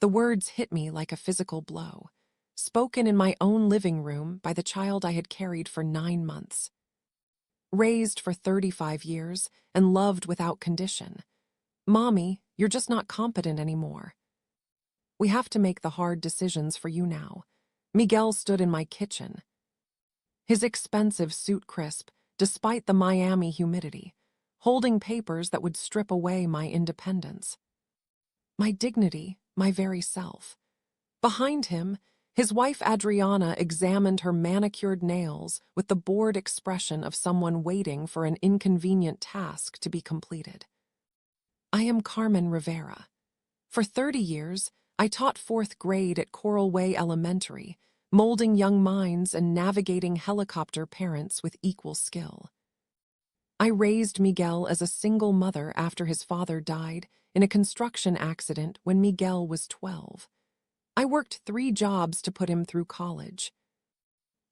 The words hit me like a physical blow, spoken in my own living room by the child I had carried for 9 months. Raised for 35 years and loved without condition. Mommy, you're just not competent anymore. We have to make the hard decisions for you now. Miguel stood in my kitchen, his expensive suit crisp, despite the Miami humidity, holding papers that would strip away my independence. My dignity, my very self. Behind him, his wife Adriana examined her manicured nails with the bored expression of someone waiting for an inconvenient task to be completed. I am Carmen Rivera. For 30 years, I taught 4th grade at Coral Way Elementary, molding young minds and navigating helicopter parents with equal skill. I raised Miguel as a single mother after his father died in a construction accident when Miguel was 12. I worked 3 jobs to put him through college.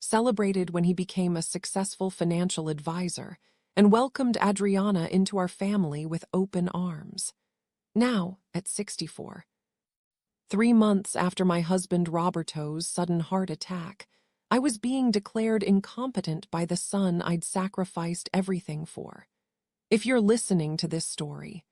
Celebrated when he became a successful financial advisor and welcomed Adriana into our family with open arms. Now, at 64. 3 months after my husband Roberto's sudden heart attack, I was being declared incompetent by the son I'd sacrificed everything for. If you're listening to this story,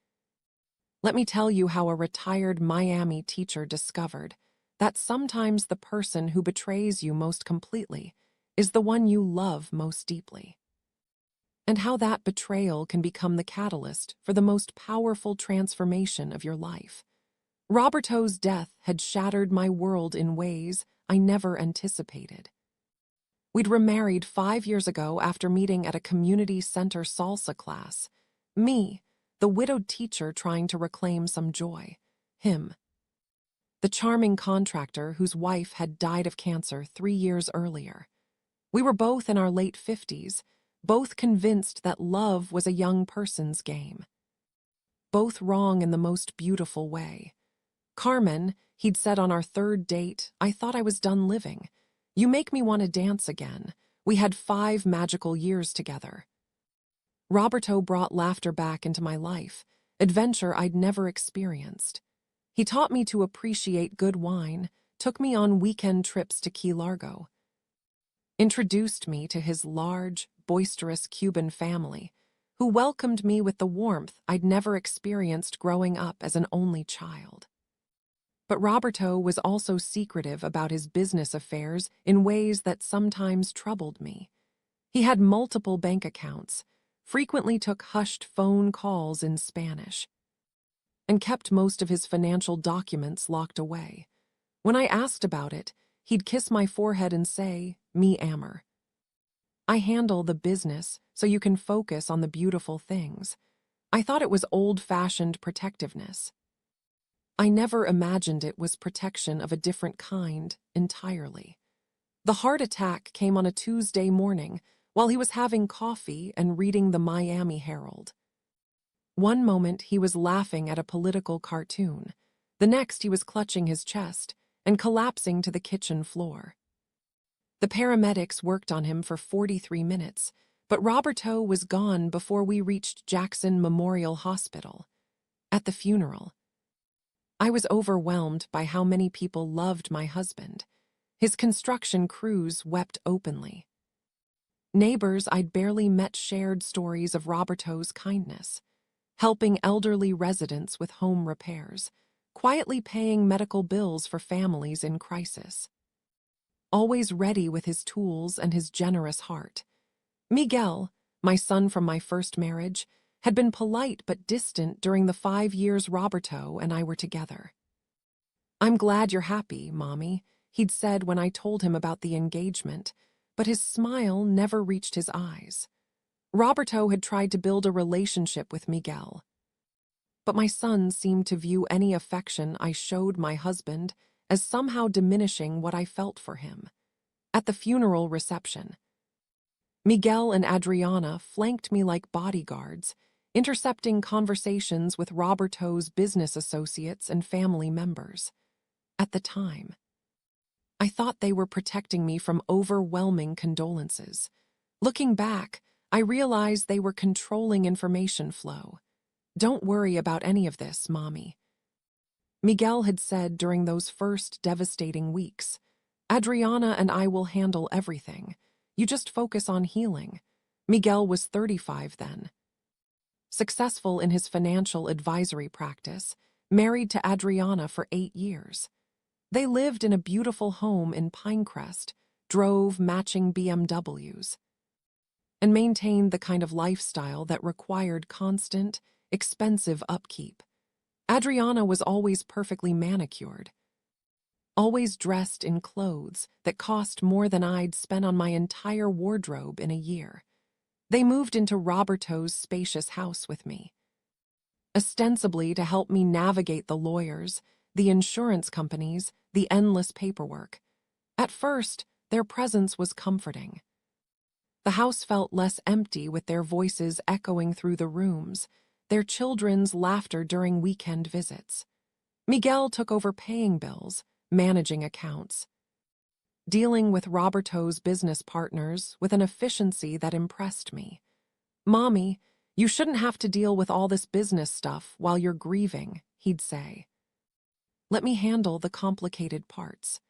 let me tell you how a retired Miami teacher discovered that sometimes the person who betrays you most completely is the one you love most deeply, and how that betrayal can become the catalyst for the most powerful transformation of your life. Roberto's death had shattered my world in ways I never anticipated. We'd remarried 5 years ago after meeting at a community center salsa class. Me, the widowed teacher trying to reclaim some joy. Him, the charming contractor whose wife had died of cancer 3 years earlier. We were both in our late 50s, both convinced that love was a young person's game. Both wrong in the most beautiful way. Carmen, he'd said on our 3rd date, I thought I was done living. You make me want to dance again. We had 5 magical years together. Roberto brought laughter back into my life, adventure I'd never experienced. He taught me to appreciate good wine, took me on weekend trips to Key Largo, introduced me to his large, boisterous Cuban family, who welcomed me with the warmth I'd never experienced growing up as an only child. But Roberto was also secretive about his business affairs in ways that sometimes troubled me. He had multiple bank accounts, frequently took hushed phone calls in Spanish, and kept most of his financial documents locked away. When I asked about it, he'd kiss my forehead and say, "Me amor. I handle the business so you can focus on the beautiful things." I thought it was old-fashioned protectiveness. I never imagined it was protection of a different kind entirely. The heart attack came on a Tuesday morning while he was having coffee and reading the Miami Herald. One moment he was laughing at a political cartoon. The next he was clutching his chest and collapsing to the kitchen floor. The paramedics worked on him for 43 minutes, but Roberto was gone before we reached Jackson Memorial Hospital. At the funeral, I was overwhelmed by how many people loved my husband. His construction crews wept openly. Neighbors I'd barely met shared stories of Roberto's kindness, helping elderly residents with home repairs, quietly paying medical bills for families in crisis. Always ready with his tools and his generous heart. Miguel, my son from my first marriage, had been polite but distant during the 5 years Roberto and I were together. "I'm glad you're happy, Mommy," he'd said when I told him about the engagement, but his smile never reached his eyes. Roberto had tried to build a relationship with Miguel, but my son seemed to view any affection I showed my husband as somehow diminishing what I felt for him. At the funeral reception, Miguel and Adriana flanked me like bodyguards, intercepting conversations with Roberto's business associates and family members. At the time, I thought they were protecting me from overwhelming condolences. Looking back, I realized they were controlling information flow. "Don't worry about any of this, Mommy." Miguel had said during those first devastating weeks. Adriana and I will handle everything. You just focus on healing. Miguel was 35 then. Successful in his financial advisory practice, married to Adriana for 8 years. They lived in a beautiful home in Pinecrest, drove matching BMWs, and maintained the kind of lifestyle that required constant, expensive upkeep. Adriana was always perfectly manicured, always dressed in clothes that cost more than I'd spent on my entire wardrobe in a year. They moved into Roberto's spacious house with me, ostensibly to help me navigate the lawyers, the insurance companies, the endless paperwork. At first, their presence was comforting. The house felt less empty with their voices echoing through the rooms, their children's laughter during weekend visits. Miguel took over paying bills, managing accounts, dealing with Roberto's business partners with an efficiency that impressed me. "Mommy, you shouldn't have to deal with all this business stuff while you're grieving," he'd say. "Let me handle the complicated parts."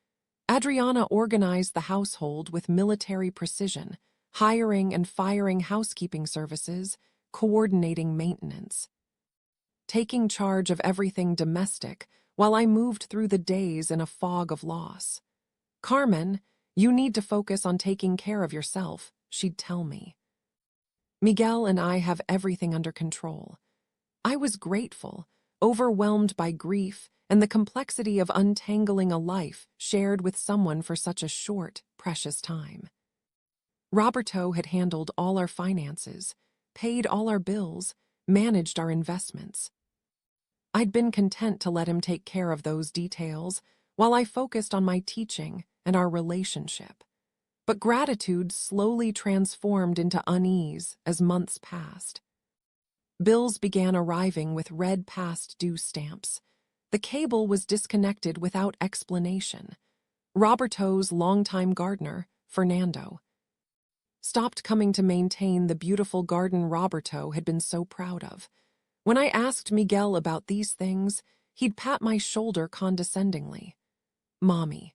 Adriana organized the household with military precision, hiring and firing housekeeping services, coordinating maintenance, taking charge of everything domestic while I moved through the days in a fog of loss. "Carmen, you need to focus on taking care of yourself," she'd tell me. "Miguel and I have everything under control." I was grateful, overwhelmed by grief and the complexity of untangling a life shared with someone for such a short, precious time. Roberto had handled all our finances, paid all our bills, managed our investments. I'd been content to let him take care of those details while I focused on my teaching and our relationship. But gratitude slowly transformed into unease as months passed. Bills began arriving with red past due stamps. The cable was disconnected without explanation. Roberto's longtime gardener, Fernando, stopped coming to maintain the beautiful garden Roberto had been so proud of. When I asked Miguel about these things, he'd pat my shoulder condescendingly. "Mommy,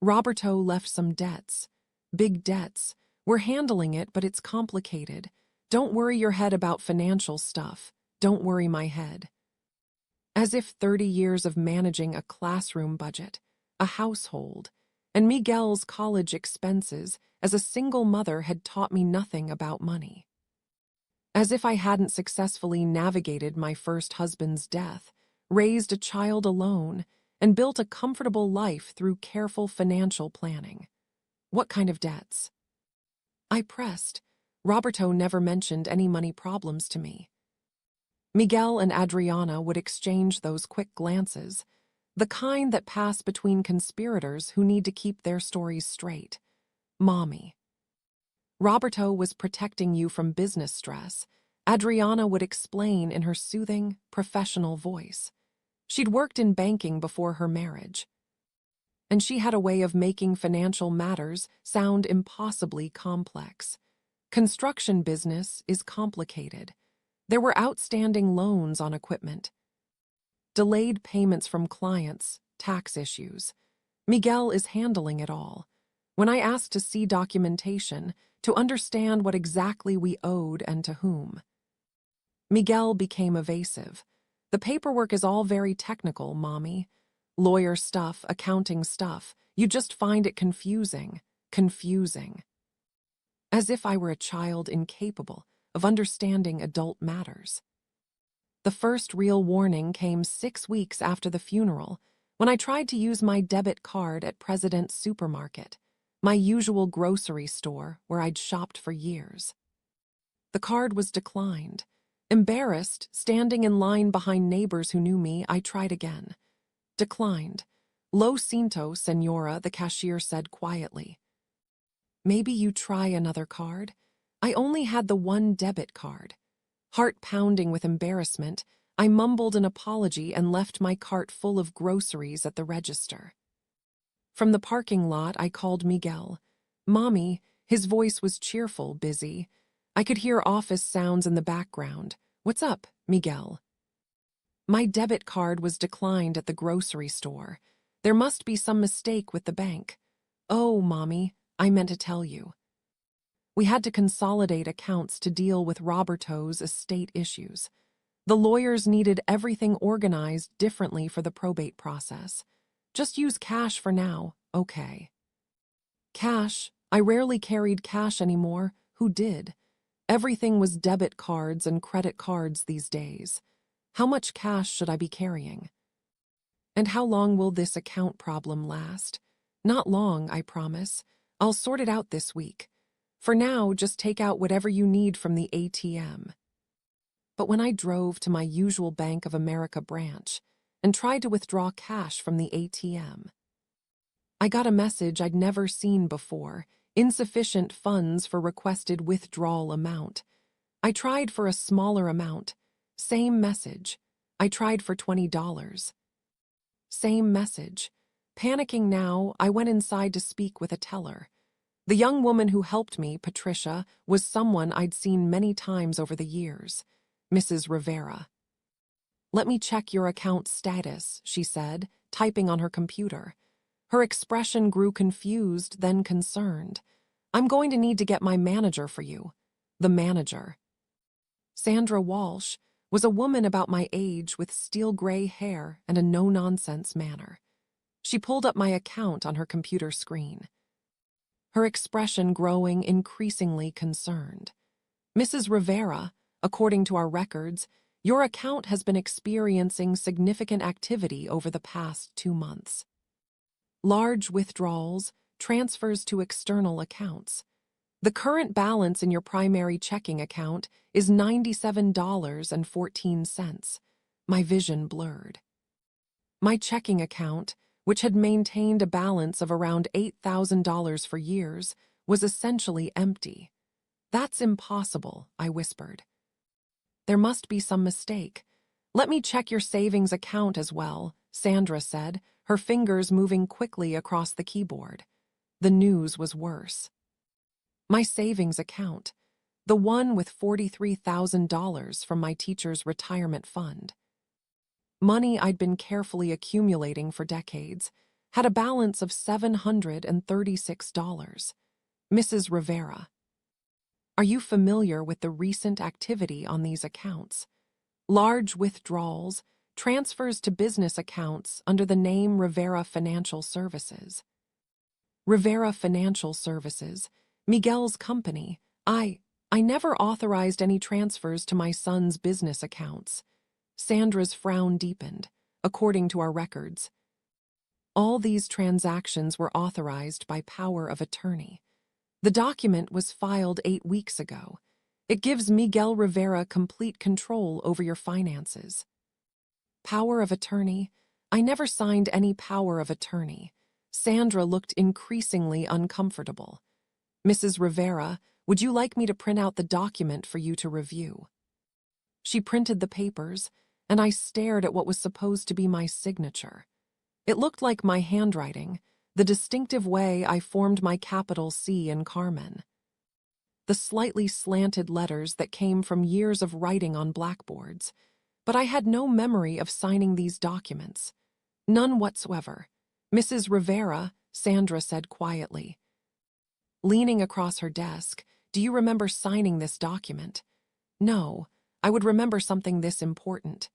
Roberto left some debts. Big debts. We're handling it, but it's complicated. Don't worry your head about financial stuff. Don't worry my head." As if 30 years of managing a classroom budget, a household, and Miguel's college expenses as a single mother had taught me nothing about money. As if I hadn't successfully navigated my first husband's death, raised a child alone, and built a comfortable life through careful financial planning. "What kind of debts?" I pressed. Roberto never mentioned any money problems to me. Miguel and Adriana would exchange those quick glances, the kind that pass between conspirators who need to keep their stories straight. "Mommy, Roberto was protecting you from business stress," Adriana would explain in her soothing, professional voice. She'd worked in banking before her marriage, and she had a way of making financial matters sound impossibly complex. Construction business is complicated. There were outstanding loans on equipment, delayed payments from clients, tax issues. Miguel is handling it all. When I asked to see documentation, to understand what exactly we owed and to whom, Miguel became evasive. "The paperwork is all very technical, Mommy. Lawyer stuff, accounting stuff. You just find it confusing. Confusing." As if I were a child incapable of understanding adult matters. The first real warning came 6 weeks after the funeral, when I tried to use my debit card at President's Supermarket, my usual grocery store where I'd shopped for years. The card was declined. Embarrassed, standing in line behind neighbors who knew me, I tried again. "Declined. Lo siento, señora," the cashier said quietly. "Maybe you try another card?" I only had the one debit card. Heart pounding with embarrassment, I mumbled an apology and left my cart full of groceries at the register. From the parking lot, I called Miguel. "Mommy," his voice was cheerful, busy. I could hear office sounds in the background. "What's up, Miguel?" My debit card was declined at the grocery store. There must be some mistake with the bank. Oh, Mommy, I meant to tell you. We had to consolidate accounts to deal with Roberto's estate issues. The lawyers needed everything organized differently for the probate process. Just use cash for now, okay? Cash? I rarely carried cash anymore. Who did? Everything was debit cards and credit cards these days. How much cash should I be carrying? And how long will this account problem last? Not long, I promise. I'll sort it out this week. For now, just take out whatever you need from the ATM. But when I drove to my usual Bank of America branch and tried to withdraw cash from the ATM, I got a message I'd never seen before: insufficient funds for requested withdrawal amount. I tried for a smaller amount. Same message. I tried for $20. Same message. Panicking now, I went inside to speak with a teller. The young woman who helped me, Patricia, was someone I'd seen many times over the years. Mrs. Rivera. "Let me check your account status," she said, typing on her computer. Her expression grew confused, then concerned. "I'm going to need to get my manager for you." The manager. Sandra Walsh was a woman about my age with steel-gray hair and a no-nonsense manner. She pulled up my account on her computer screen, her expression growing increasingly concerned. "Mrs. Rivera, according to our records, your account has been experiencing significant activity over the past 2 months. Large withdrawals, transfers to external accounts. The current balance in your primary checking account is $97.14. My vision blurred. My checking account, which had maintained a balance of around $8,000 for years, was essentially empty. "That's impossible," I whispered. "There must be some mistake. Let me check your savings account as well," Sandra said, her fingers moving quickly across the keyboard. The news was worse. My savings account, the one with $43,000 from my teacher's retirement fund. Money I'd been carefully accumulating for decades, had a balance of $736. Mrs. Rivera. Are you familiar with the recent activity on these accounts? Large withdrawals, transfers to business accounts under the name Rivera Financial Services. Rivera Financial Services, Miguel's company. I never authorized any transfers to my son's business accounts. Sandra's frown deepened, according to our records. All these transactions were authorized by power of attorney. The document was filed 8 weeks ago. It gives Miguel Rivera complete control over your finances. Power of attorney? I never signed any power of attorney. Sandra looked increasingly uncomfortable. "Mrs. Rivera, would you like me to print out the document for you to review?" She printed the papers, and I stared at what was supposed to be my signature. It looked like my handwriting, the distinctive way I formed my capital C in Carmen. The slightly slanted letters that came from years of writing on blackboards, but I had no memory of signing these documents. None whatsoever. "Mrs. Rivera," Sandra said quietly, leaning across her desk, "do you remember signing this document?" No, I would remember something this important.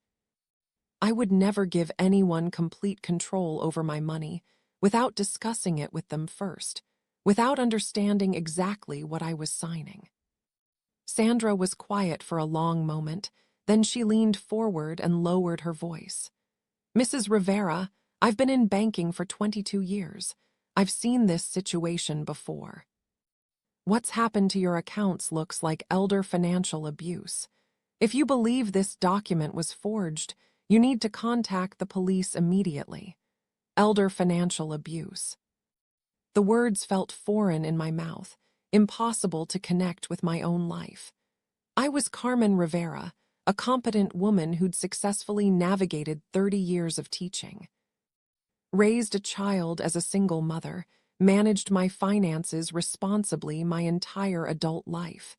I would never give anyone complete control over my money without discussing it with them first, without understanding exactly what I was signing. Sandra was quiet for a long moment, then she leaned forward and lowered her voice. "Mrs. Rivera, I've been in banking for 22 years. I've seen this situation before. What's happened to your accounts looks like elder financial abuse. If you believe this document was forged, you need to contact the police immediately. Elder financial abuse." The words felt foreign in my mouth, impossible to connect with my own life. I was Carmen Rivera, a competent woman who'd successfully navigated 30 years of teaching. Raised a child as a single mother, managed my finances responsibly my entire adult life.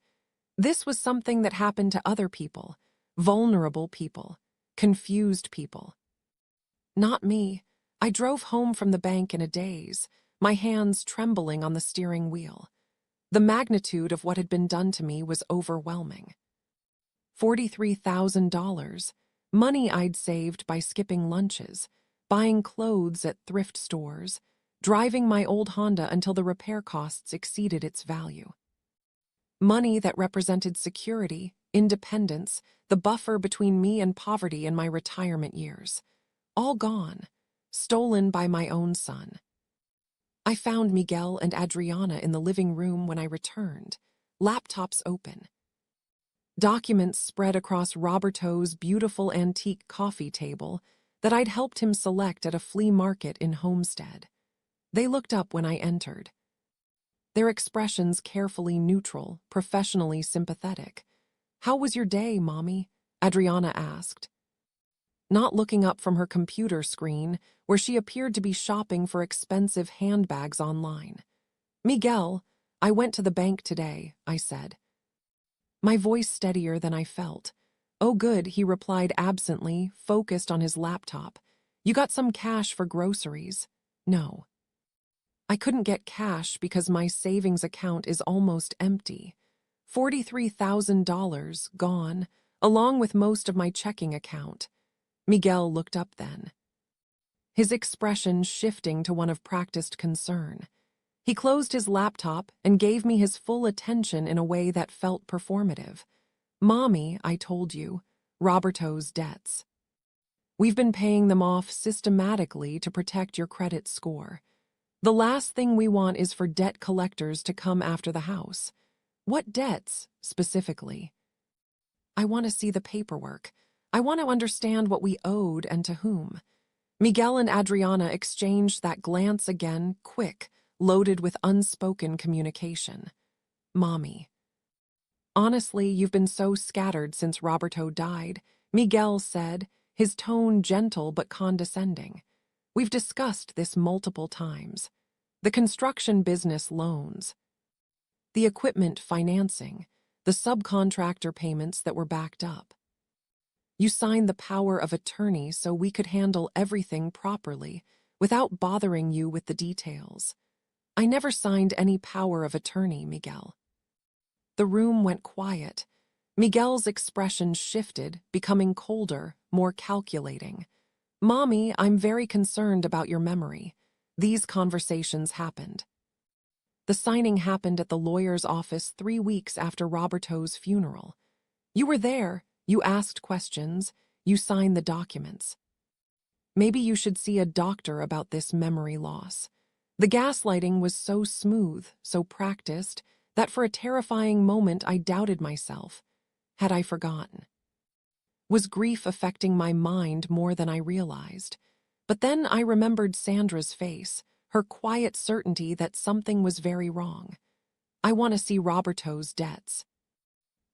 This was something that happened to other people, vulnerable people. confused people. Not me. I drove home from the bank in a daze, my hands trembling on the steering wheel. The magnitude of what had been done to me was overwhelming. $43,000, money I'd saved by skipping lunches, buying clothes at thrift stores, driving my old Honda until the repair costs exceeded its value. Money that represented security, independence, the buffer between me and poverty in my retirement years. All gone, stolen by my own son. I found Miguel and Adriana in the living room when I returned, laptops open. Documents spread across Roberto's beautiful antique coffee table that I'd helped him select at a flea market in Homestead. They looked up when I entered. Their expressions carefully neutral, professionally sympathetic. "How was your day, Mommy?" Adriana asked, not looking up from her computer screen, where she appeared to be shopping for expensive handbags online. "Miguel, I went to the bank today," I said. My voice steadier than I felt. "Oh good," he replied absently, focused on his laptop. "You got some cash for groceries?" "No." I couldn't get cash because my savings account is almost empty. $43,000 gone, along with most of my checking account. Miguel looked up then, his expression shifting to one of practiced concern. He closed his laptop and gave me his full attention in a way that felt performative. "Mommy, I told you, Roberto's debts. We've been paying them off systematically to protect your credit score. The last thing we want is for debt collectors to come after the house." "What debts, specifically?" "I want to see the paperwork. I want to understand what we owed and to whom." Miguel and Adriana exchanged that glance again, quick, loaded with unspoken communication. "Mommy. Honestly, you've been so scattered since Roberto died," Miguel said, his tone gentle but condescending. "We've discussed this multiple times. The construction business loans, the equipment financing, the subcontractor payments that were backed up. You signed the power of attorney so we could handle everything properly, without bothering you with the details." "I never signed any power of attorney, Miguel." The room went quiet. Miguel's expression shifted, becoming colder, more calculating. "Mommy, I'm very concerned about your memory. These conversations happened." The signing happened at the lawyer's office 3 weeks after Roberto's funeral. You were there, you asked questions, you signed the documents. Maybe you should see a doctor about this memory loss. The gaslighting was so smooth, so practiced, that for a terrifying moment I doubted myself. Had I forgotten? Was grief affecting my mind more than I realized? But then I remembered Sandra's face, her quiet certainty that something was very wrong. "I want to see Roberto's debts,"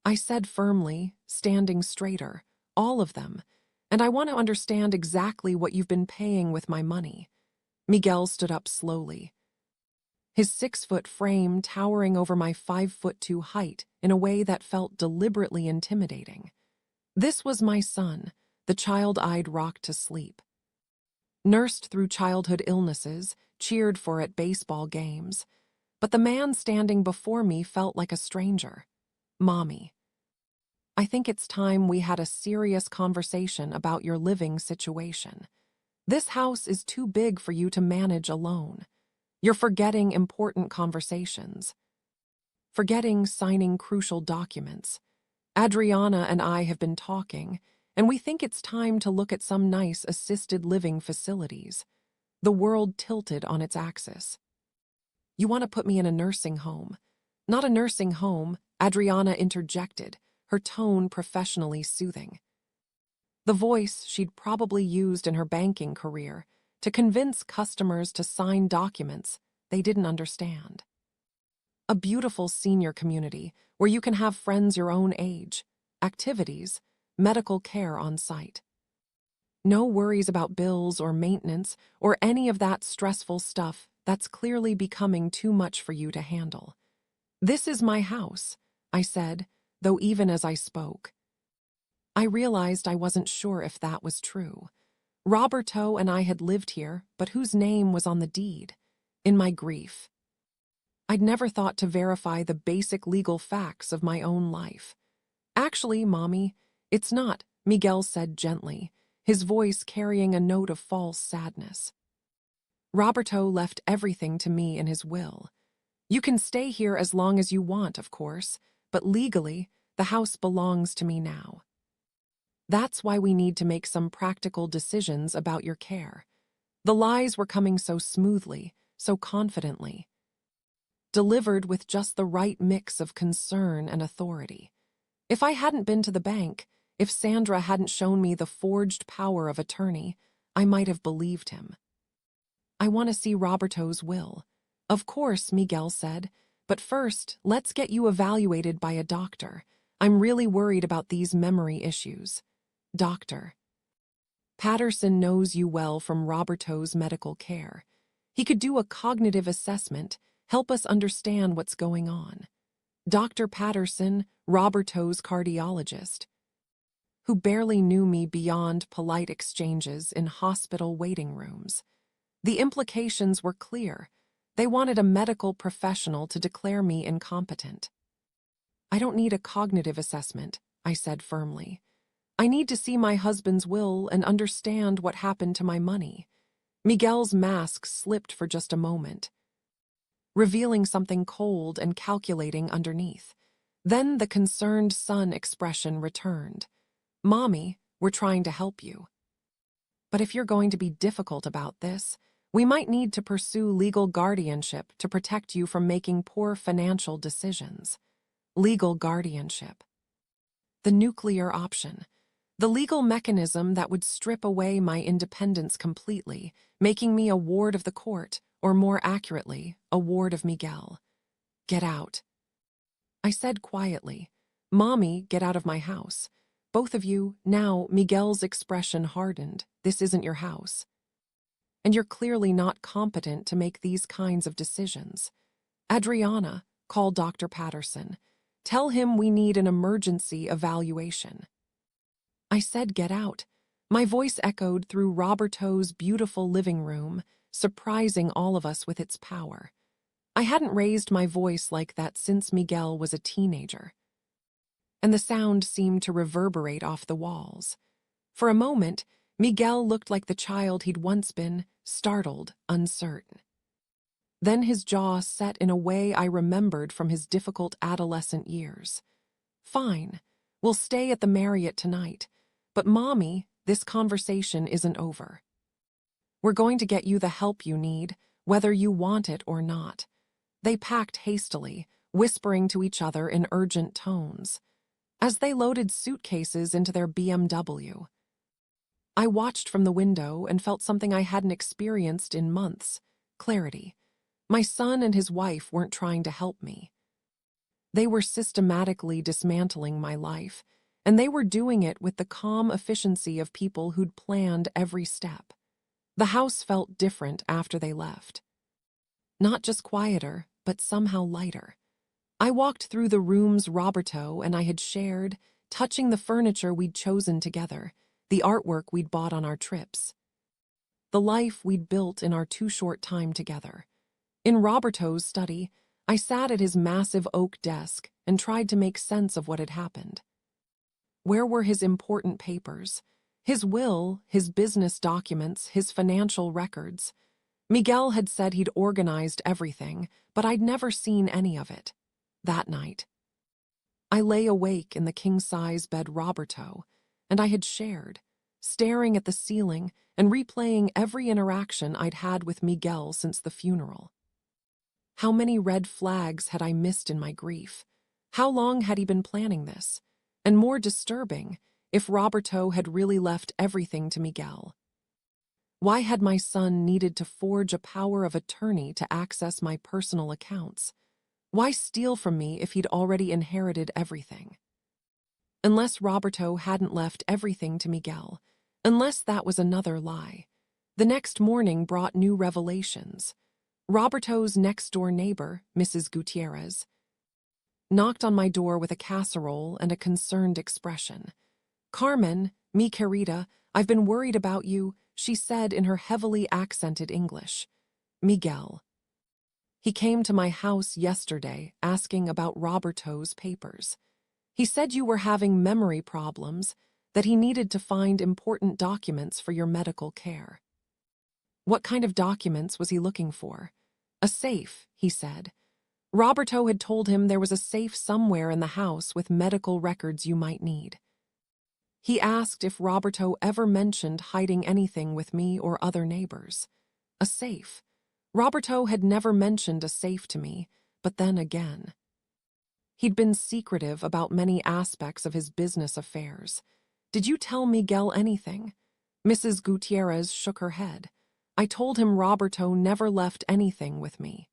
I said firmly, standing straighter. "All of them. And I want to understand exactly what you've been paying with my money." Miguel stood up slowly, his 6-foot frame towering over my 5'2" height in a way that felt deliberately intimidating. This was my son, the child I'd rocked to sleep. Nursed through childhood illnesses, cheered for at baseball games. But the man standing before me felt like a stranger. "Mommy, I think it's time we had a serious conversation about your living situation. This house is too big for you to manage alone. You're forgetting important conversations. Forgetting signing crucial documents. Adriana and I have been talking, and we think it's time to look at some nice assisted living facilities." The world tilted on its axis. "You want to put me in a nursing home." "Not a nursing home," Adriana interjected, her tone professionally soothing. The voice she'd probably used in her banking career to convince customers to sign documents they didn't understand. "A beautiful senior community where you can have friends your own age, activities, medical care on site. No worries about bills or maintenance or any of that stressful stuff that's clearly becoming too much for you to handle." "This is my house," I said, though even as I spoke, I realized I wasn't sure if that was true. Roberto and I had lived here, but whose name was on the deed? In my grief, I'd never thought to verify the basic legal facts of my own life. Actually, Mommy, it's not, Miguel said gently, his voice carrying a note of false sadness. Roberto left everything to me in his will. You can stay here as long as you want, of course, but legally, the house belongs to me now. That's why we need to make some practical decisions about your care. The lies were coming so smoothly, so confidently, delivered with just the right mix of concern and authority. If I hadn't been to the bank, if Sandra hadn't shown me the forged power of attorney, I might have believed him. I want to see Roberto's will. Of course, Miguel said, but first, let's get you evaluated by a doctor. I'm really worried about these memory issues. Doctor. Patterson knows you well from Roberto's medical care. He could do a cognitive assessment, help us understand what's going on. Dr. Patterson, Roberto's cardiologist, who barely knew me beyond polite exchanges in hospital waiting rooms. The implications were clear. They wanted a medical professional to declare me incompetent. I don't need a cognitive assessment, I said firmly. I need to see my husband's will and understand what happened to my money. Miguel's mask slipped for just a moment, revealing something cold and calculating underneath. Then the concerned son expression returned. Mommy, we're trying to help you. But if you're going to be difficult about this, we might need to pursue legal guardianship to protect you from making poor financial decisions. Legal guardianship. The nuclear option. The legal mechanism that would strip away my independence completely, making me a ward of the court, or more accurately, a ward of Miguel. Get out. I said quietly, Mommy, get out of my house. Both of you, now, Miguel's expression hardened. This isn't your house. And you're clearly not competent to make these kinds of decisions. Adriana, call Dr. Patterson. Tell him we need an emergency evaluation. I said get out. My voice echoed through Roberto's beautiful living room, surprising all of us with its power. I hadn't raised my voice like that since Miguel was a teenager, and the sound seemed to reverberate off the walls. For a moment, Miguel looked like the child he'd once been, startled, uncertain. Then his jaw set in a way I remembered from his difficult adolescent years. Fine, we'll stay at the Marriott tonight. But Mommy, this conversation isn't over. We're going to get you the help you need, whether you want it or not. They packed hastily, whispering to each other in urgent tones, as they loaded suitcases into their BMW. I watched from the window and felt something I hadn't experienced in months: clarity. My son and his wife weren't trying to help me. They were systematically dismantling my life, and they were doing it with the calm efficiency of people who'd planned every step. The house felt different after they left. Not just quieter, but somehow lighter. I walked through the rooms Roberto and I had shared, touching the furniture we'd chosen together, the artwork we'd bought on our trips, the life we'd built in our too short time together. In Roberto's study, I sat at his massive oak desk and tried to make sense of what had happened. Where were his important papers? His will, his business documents, his financial records. Miguel had said he'd organized everything, but I'd never seen any of it. That night, I lay awake in the king-size bed Roberto, and I had shared, staring at the ceiling and replaying every interaction I'd had with Miguel since the funeral. How many red flags had I missed in my grief? How long had he been planning this? And more disturbing, if Roberto had really left everything to Miguel. Why had my son needed to forge a power of attorney to access my personal accounts? Why steal from me if he'd already inherited everything? Unless Roberto hadn't left everything to Miguel, unless that was another lie. The next morning brought new revelations. Roberto's next-door neighbor, Mrs. Gutierrez, knocked on my door with a casserole and a concerned expression. "Carmen, mi querida, I've been worried about you," she said in her heavily accented English. "Miguel. He came to my house yesterday asking about Roberto's papers. He said you were having memory problems, that he needed to find important documents for your medical care." What kind of documents was he looking for? "A safe," he said. "Roberto had told him there was a safe somewhere in the house with medical records you might need." He asked if Roberto ever mentioned hiding anything with me or other neighbors. A safe. Roberto had never mentioned a safe to me, but then again. He'd been secretive about many aspects of his business affairs. "Did you tell Miguel anything?" Mrs. Gutierrez shook her head. "I told him Roberto never left anything with me."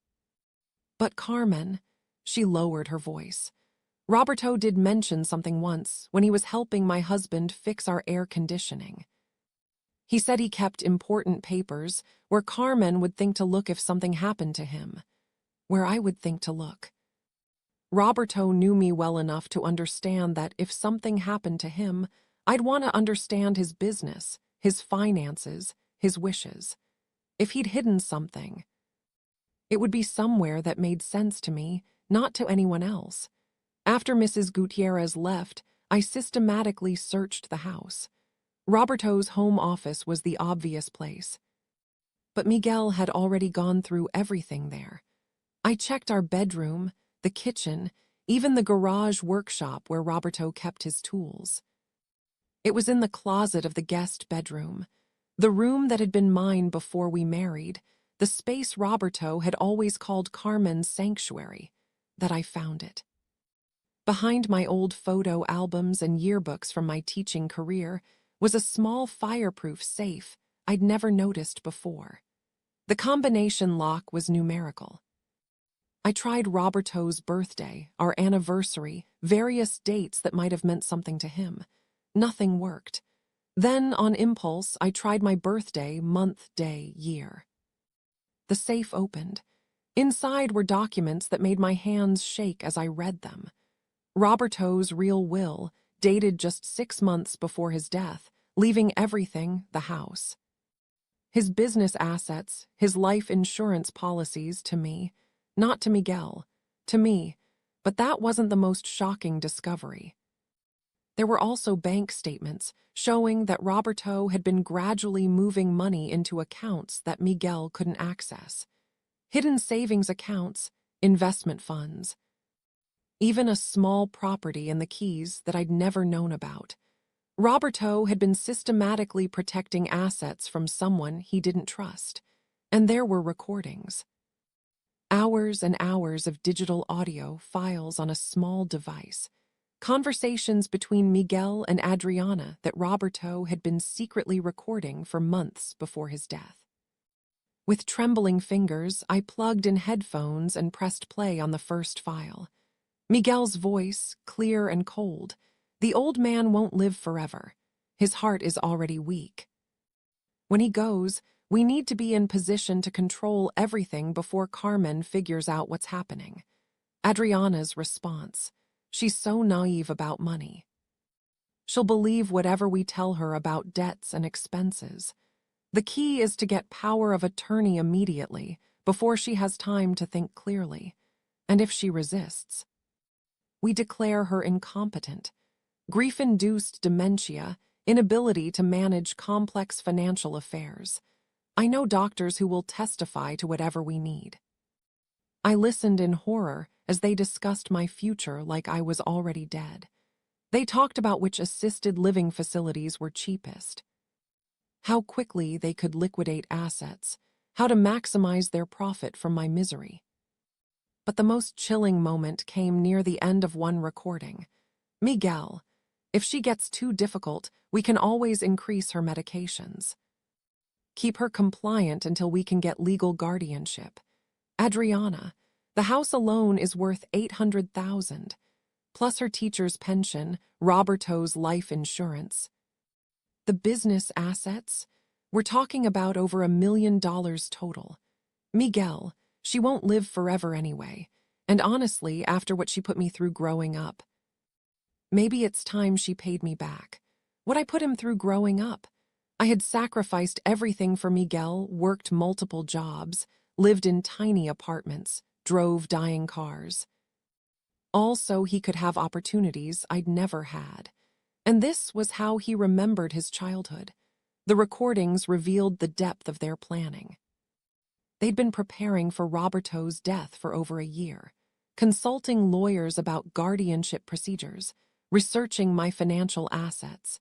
"But Carmen," she lowered her voice, "Roberto did mention something once when he was helping my husband fix our air conditioning. He said he kept important papers where Carmen would think to look if something happened to him, where I would think to look. Roberto knew me well enough to understand that if something happened to him, I'd want to understand his business, his finances, his wishes. If he'd hidden something, it would be somewhere that made sense to me, not to anyone else. After Mrs. Gutierrez left, I systematically searched the house. Roberto's home office was the obvious place. But Miguel had already gone through everything there. I checked our bedroom, the kitchen, even the garage workshop where Roberto kept his tools. It was in the closet of the guest bedroom, the room that had been mine before we married, the space Roberto had always called Carmen's sanctuary, that I found it. Behind my old photo albums and yearbooks from my teaching career was a small fireproof safe I'd never noticed before. The combination lock was numerical. I tried Roberto's birthday, our anniversary, various dates that might have meant something to him. Nothing worked. Then, on impulse, I tried my birthday, month, day, year. The safe opened. Inside were documents that made my hands shake as I read them. Roberto's real will, dated just 6 months before his death, leaving everything, the house. His business assets, his life insurance policies to me, not to Miguel, to me, but that wasn't the most shocking discovery. There were also bank statements showing that Roberto had been gradually moving money into accounts that Miguel couldn't access. Hidden savings accounts, investment funds, even a small property in the Keys that I'd never known about. Roberto had been systematically protecting assets from someone he didn't trust, and there were recordings. Hours and hours of digital audio files on a small device. Conversations between Miguel and Adriana that Roberto had been secretly recording for months before his death. With trembling fingers, I plugged in headphones and pressed play on the first file. Miguel's voice, clear and cold. "The old man won't live forever. His heart is already weak. When he goes, we need to be in position to control everything before Carmen figures out what's happening." Adriana's response. "She's so naive about money. She'll believe whatever we tell her about debts and expenses. The key is to get power of attorney immediately, before she has time to think clearly. And if she resists, we declare her incompetent. Grief-induced dementia, inability to manage complex financial affairs. I know doctors who will testify to whatever we need." I listened in horror as they discussed my future like I was already dead. They talked about which assisted living facilities were cheapest, how quickly they could liquidate assets, how to maximize their profit from my misery. But the most chilling moment came near the end of one recording. "Miguel, if she gets too difficult, we can always increase her medications. Keep her compliant until we can get legal guardianship. Adriana, the house alone is worth $800,000, plus her teacher's pension, Roberto's life insurance. The business assets? We're talking about over $1 million total. Miguel, she won't live forever anyway, and honestly, after what she put me through growing up, maybe it's time she paid me back. What I put him through growing up. I had sacrificed everything for Miguel, worked multiple jobs, lived in tiny apartments, drove dying cars. All so he could have opportunities I'd never had. And this was how he remembered his childhood. The recordings revealed the depth of their planning. They'd been preparing for Roberto's death for over a year, consulting lawyers about guardianship procedures, researching my financial assets,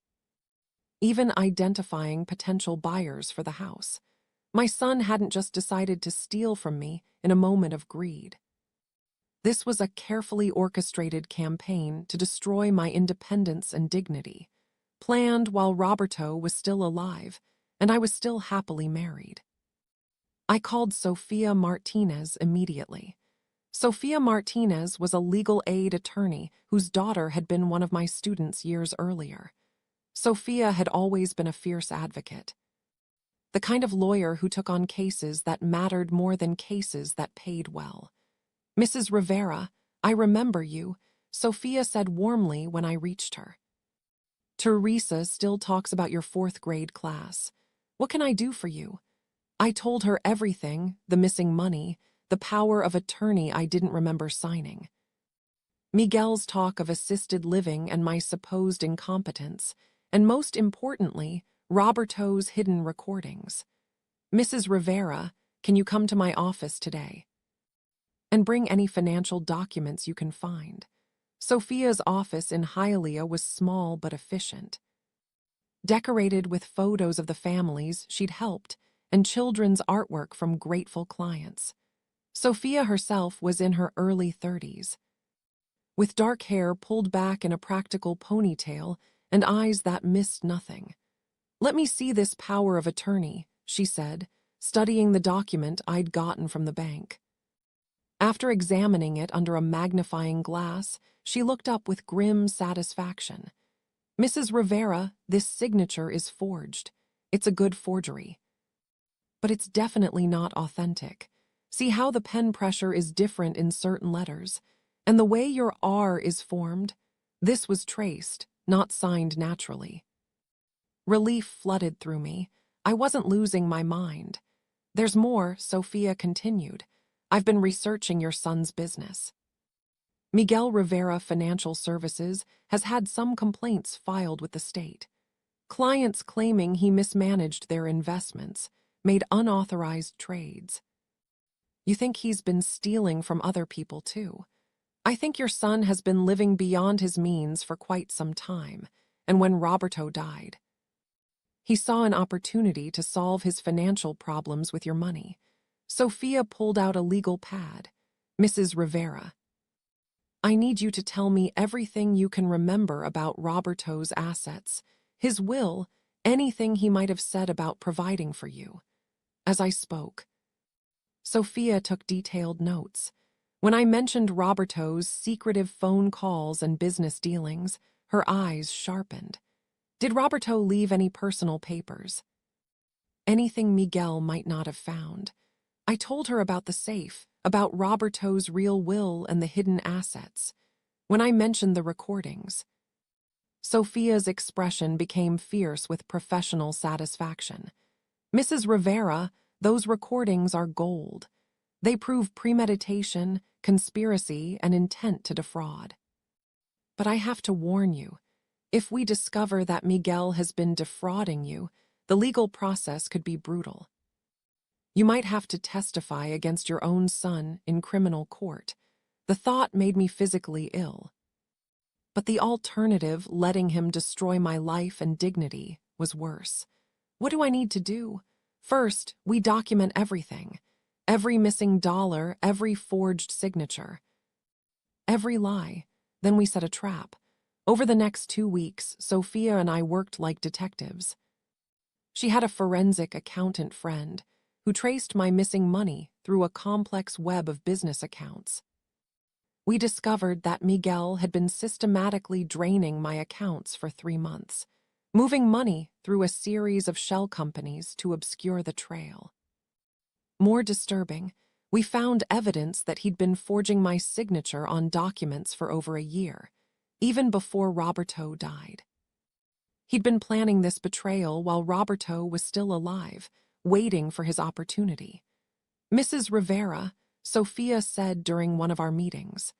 even identifying potential buyers for the house. My son hadn't just decided to steal from me in a moment of greed. This was a carefully orchestrated campaign to destroy my independence and dignity, planned while Roberto was still alive and I was still happily married. I called Sofia Martinez immediately. Sofia Martinez was a legal aid attorney whose daughter had been one of my students years earlier. Sofia had always been a fierce advocate, the kind of lawyer who took on cases that mattered more than cases that paid well. "Mrs. Rivera, I remember you," Sofia said warmly when I reached her. "Teresa still talks about your fourth-grade class. What can I do for you?" I told her everything, the missing money, the power of attorney I didn't remember signing, Miguel's talk of assisted living and my supposed incompetence, and most importantly, Roberto's hidden recordings. "Mrs. Rivera, can you come to my office today? And bring any financial documents you can find." Sofia's office in Hialeah was small but efficient, decorated with photos of the families she'd helped and children's artwork from grateful clients. Sofia herself was in her early 30s, with dark hair pulled back in a practical ponytail and eyes that missed nothing. "Let me see this power of attorney," she said, studying the document I'd gotten from the bank. After examining it under a magnifying glass, she looked up with grim satisfaction. "Mrs. Rivera, this signature is forged. It's a good forgery. But it's definitely not authentic. See how the pen pressure is different in certain letters, and the way your R is formed? This was traced, not signed naturally." Relief flooded through me. I wasn't losing my mind. "There's more," Sofia continued. "I've been researching your son's business. Miguel Rivera Financial Services has had some complaints filed with the state. Clients claiming he mismanaged their investments, made unauthorized trades. You think he's been stealing from other people too? I think your son has been living beyond his means for quite some time, and when Roberto died, he saw an opportunity to solve his financial problems with your money." Sofia pulled out a legal pad. "Mrs. Rivera, I need you to tell me everything you can remember about Roberto's assets, his will, anything he might have said about providing for you." As I spoke, Sofia took detailed notes. When I mentioned Roberto's secretive phone calls and business dealings, her eyes sharpened. "Did Roberto leave any personal papers? Anything Miguel might not have found?" I told her about the safe, about Roberto's real will and the hidden assets. When I mentioned the recordings, Sofia's expression became fierce with professional satisfaction. "Mrs. Rivera, those recordings are gold. They prove premeditation, conspiracy, and intent to defraud. But I have to warn you, if we discover that Miguel has been defrauding you, the legal process could be brutal. You might have to testify against your own son in criminal court." The thought made me physically ill. But the alternative, letting him destroy my life and dignity, was worse. What do I need to do? First, we document everything. Every missing dollar, every forged signature, every lie. Then we set a trap. Over the next 2 weeks, Sofia and I worked like detectives. She had a forensic accountant friend who traced my missing money through a complex web of business accounts. We discovered that Miguel had been systematically draining my accounts for 3 months, moving money through a series of shell companies to obscure the trail. More disturbing, we found evidence that he'd been forging my signature on documents for over a year, even before Roberto died. He'd been planning this betrayal while Roberto was still alive, waiting for his opportunity. Mrs. Rivera, Sophia said during one of our meetings,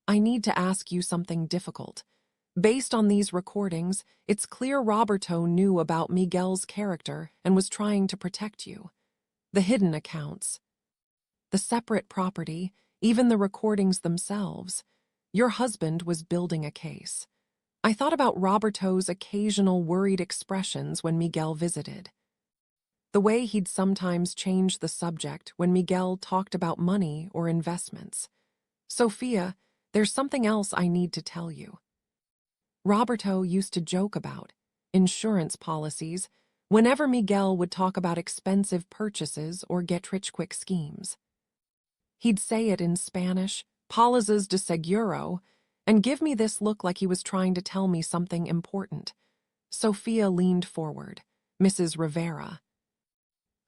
"I need to ask you something difficult. Based on these recordings, it's clear Roberto knew about Miguel's character and was trying to protect you. The hidden accounts, the separate property, even the recordings themselves. Your husband was building a case. I thought about Roberto's occasional worried expressions when Miguel visited. The way he'd sometimes change the subject when Miguel talked about money or investments. Sophia, there's something else I need to tell you. Roberto used to joke about insurance policies whenever Miguel would talk about expensive purchases or get-rich-quick schemes. He'd say it in Spanish, "Pólizas de seguro," and give me this look like he was trying to tell me something important. Sophia leaned forward. "Mrs. Rivera,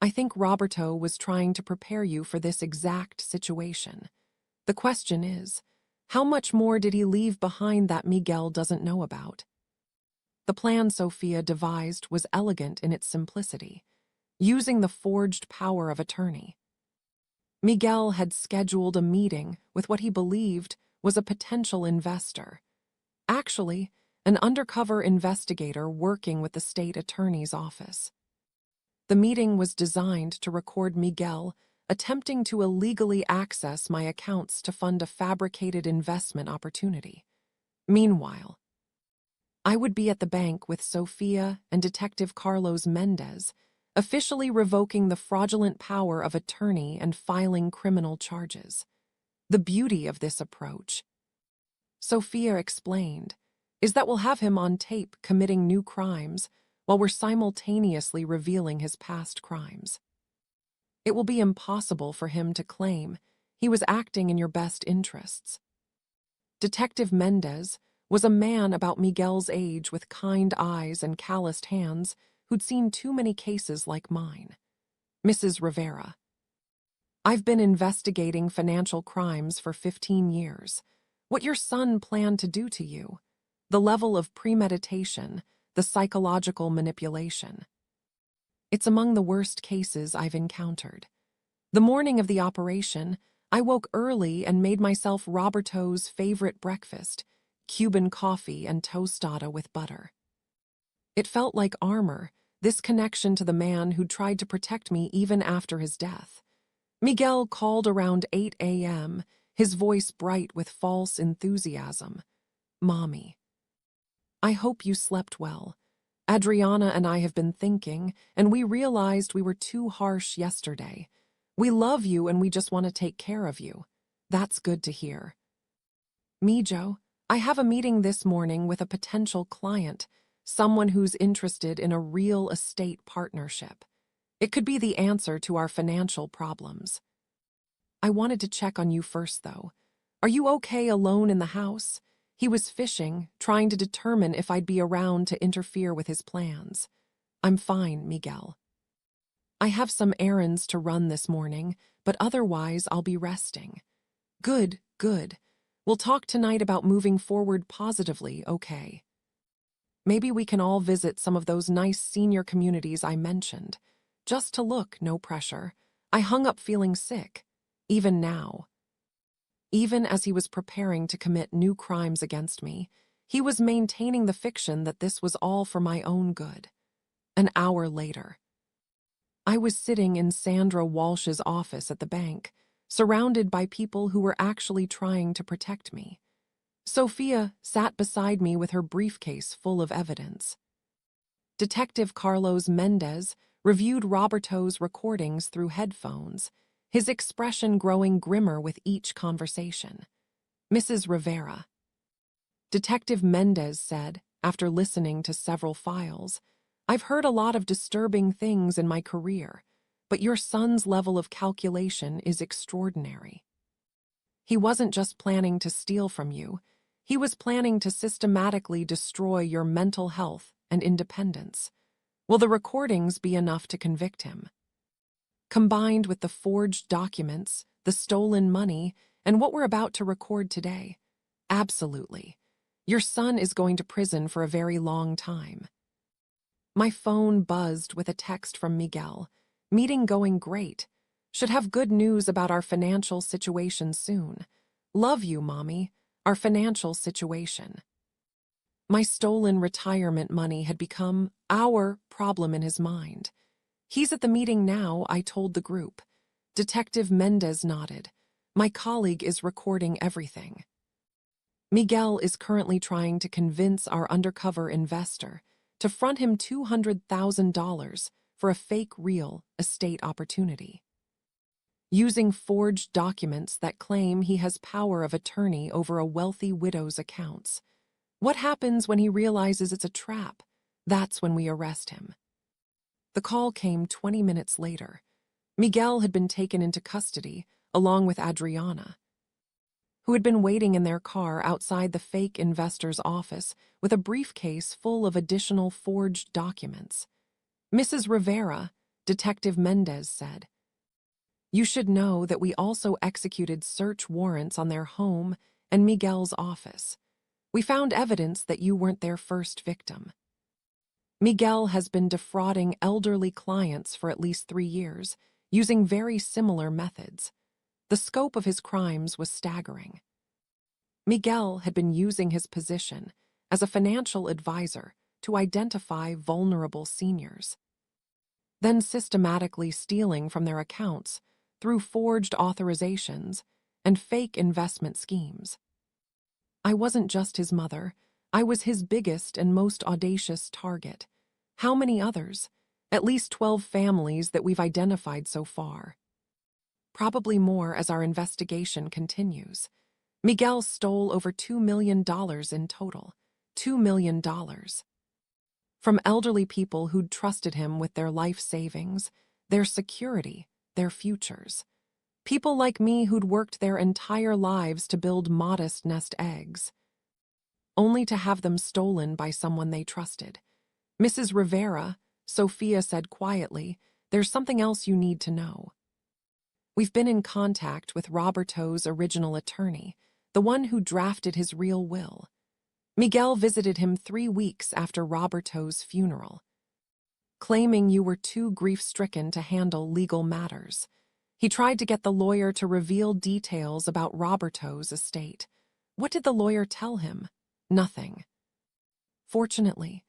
I think Roberto was trying to prepare you for this exact situation. The question is, how much more did he leave behind that Miguel doesn't know about?" The plan Sophia devised was elegant in its simplicity, using the forged power of attorney. Miguel had scheduled a meeting with what he believed was a potential investor. Actually, an undercover investigator working with the state attorney's office. The meeting was designed to record Miguel attempting to illegally access my accounts to fund a fabricated investment opportunity. Meanwhile, I would be at the bank with Sophia and Detective Carlos Mendez, officially revoking the fraudulent power of attorney and filing criminal charges. The beauty of this approach, Sophia explained, is that we'll have him on tape committing new crimes while we're simultaneously revealing his past crimes. It will be impossible for him to claim he was acting in your best interests. Detective Mendez was a man about Miguel's age with kind eyes and calloused hands who'd seen too many cases like mine. "Mrs. Rivera, I've been investigating financial crimes for 15 years. What your son planned to do to you, the level of premeditation, the psychological manipulation. It's among the worst cases I've encountered. The morning of the operation, I woke early and made myself Roberto's favorite breakfast, Cuban coffee and tostada with butter. It felt like armor, this connection to the man who'd tried to protect me even after his death. Miguel called around 8 a.m., his voice bright with false enthusiasm. "Mommy, I hope you slept well. Adriana and I have been thinking, and we realized we were too harsh yesterday. We love you and we just want to take care of you. That's good to hear. Mijo, I have a meeting this morning with a potential client, someone who's interested in a real estate partnership. It could be the answer to our financial problems. I wanted to check on you first, though. Are you okay alone in the house?" He was fishing, trying to determine if I'd be around to interfere with his plans. "I'm fine, Miguel. I have some errands to run this morning, but otherwise I'll be resting." "Good, good. We'll talk tonight about moving forward positively, okay? Maybe we can all visit some of those nice senior communities I mentioned. Just to look, no pressure. I hung up feeling sick, even now." Even as he was preparing to commit new crimes against me, he was maintaining the fiction that this was all for my own good. An hour later, I was sitting in Sandra Walsh's office at the bank, surrounded by people who were actually trying to protect me. Sophia sat beside me with her briefcase full of evidence. Detective Carlos Mendez reviewed Roberto's recordings through headphones, his expression growing grimmer with each conversation. "Mrs. Rivera," Detective Mendez said, after listening to several files, "I've heard a lot of disturbing things in my career, but your son's level of calculation is extraordinary. He wasn't just planning to steal from you, he was planning to systematically destroy your mental health and independence. Will the recordings be enough to convict him? Combined with the forged documents, the stolen money, and what we're about to record today, absolutely. Your son is going to prison for a very long time. My phone buzzed with a text from Miguel. Meeting going great. Should have good news about our financial situation soon. Love you, Mommy. Our financial situation. My stolen retirement money had become our problem in his mind. He's at the meeting now, I told the group. Detective Mendez nodded. My colleague is recording everything. Miguel is currently trying to convince our undercover investor to front him $200,000 for a fake real estate opportunity. Using forged documents that claim he has power of attorney over a wealthy widow's accounts. What happens when he realizes it's a trap? That's when we arrest him. The call came 20 minutes later. Miguel had been taken into custody, along with Adriana, who had been waiting in their car outside the fake investor's office with a briefcase full of additional forged documents. Mrs. Rivera, Detective Mendez said, "You should know that we also executed search warrants on their home and Miguel's office. We found evidence that you weren't their first victim. Miguel has been defrauding elderly clients for at least 3 years, using very similar methods. The scope of his crimes was staggering. Miguel had been using his position as a financial advisor to identify vulnerable seniors, then systematically stealing from their accounts through forged authorizations and fake investment schemes. I wasn't just his mother, I was his biggest and most audacious target. How many others? At least 12 families that we've identified so far. Probably more as our investigation continues. Miguel stole over $2 million in total. $2 million. From elderly people who'd trusted him with their life savings, their security, their futures. People like me who'd worked their entire lives to build modest nest eggs, only to have them stolen by someone they trusted. Mrs. Rivera, Sophia said quietly, "There's something else you need to know. We've been in contact with Roberto's original attorney, the one who drafted his real will. Miguel visited him 3 weeks after Roberto's funeral, claiming you were too grief-stricken to handle legal matters. He tried to get the lawyer to reveal details about Roberto's estate. What did the lawyer tell him? Nothing. Fortunately,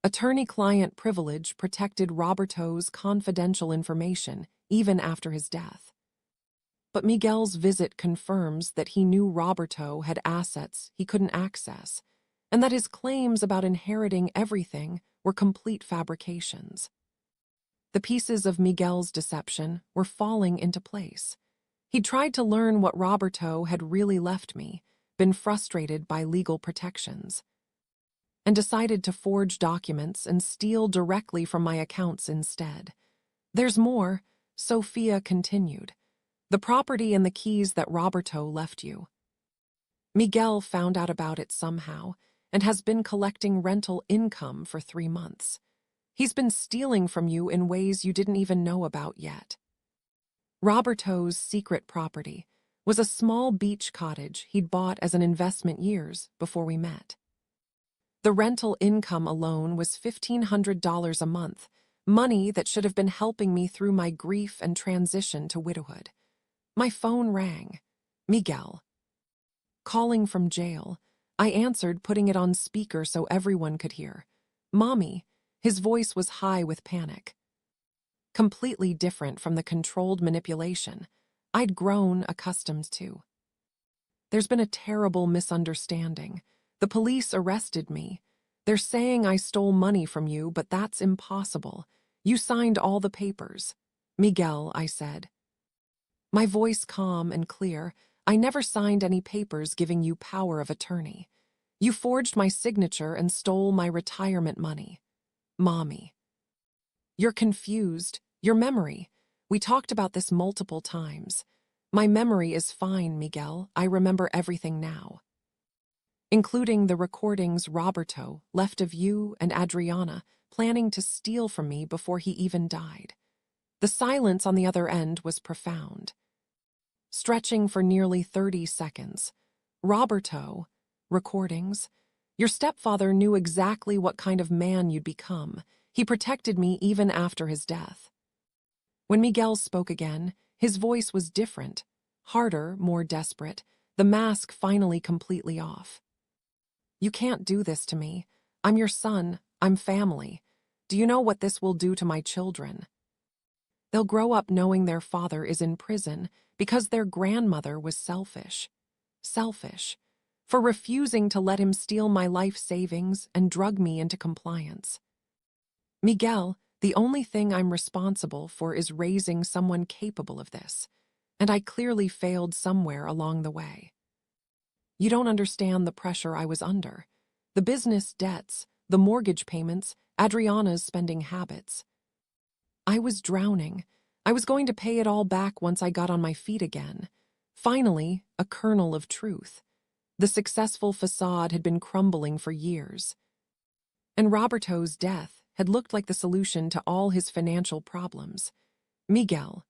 attorney-client privilege protected Roberto's confidential information even after his death. But Miguel's visit confirms that he knew Roberto had assets he couldn't access, and that his claims about inheriting everything were complete fabrications. The pieces of Miguel's deception were falling into place. He tried to learn what Roberto had really left me, been frustrated by legal protections, and decided to forge documents and steal directly from my accounts instead. There's more, Sophia continued. The property and the keys that Roberto left you. Miguel found out about it somehow and has been collecting rental income for 3 months. He's been stealing from you in ways you didn't even know about yet. Roberto's secret property was a small beach cottage he'd bought as an investment years before we met. The rental income alone was $1,500 a month, money that should have been helping me through my grief and transition to widowhood. My phone rang. Miguel. Calling from jail. I answered, putting it on speaker so everyone could hear. Mommy. His voice was high with panic. Completely different from the controlled manipulation I'd grown accustomed to. There's been a terrible misunderstanding. The police arrested me. They're saying I stole money from you, but that's impossible. You signed all the papers. Miguel, I said. My voice calm and clear. I never signed any papers giving you power of attorney. You forged my signature and stole my retirement money. Mommy. You're confused. Your memory. We talked about this multiple times. My memory is fine, Miguel. I remember everything now, including the recordings Roberto left of you and Adriana planning to steal from me before he even died. The silence on the other end was profound, stretching for nearly 30 seconds. Roberto, recordings, Your stepfather knew exactly what kind of man you'd become. He protected me even after his death. When Miguel spoke again, his voice was different, harder, more desperate, the mask finally completely off. You can't do this to me. I'm your son. I'm family. Do you know what this will do to my children? They'll grow up knowing their father is in prison because their grandmother was selfish. Selfish. For refusing to let him steal my life savings and drug me into compliance. Miguel, the only thing I'm responsible for is raising someone capable of this, and I clearly failed somewhere along the way. You don't understand the pressure I was under. The business debts, the mortgage payments, Adriana's spending habits. I was drowning. I was going to pay it all back once I got on my feet again. Finally, a kernel of truth. The successful facade had been crumbling for years. And Roberto's death had looked like the solution to all his financial problems. Miguel,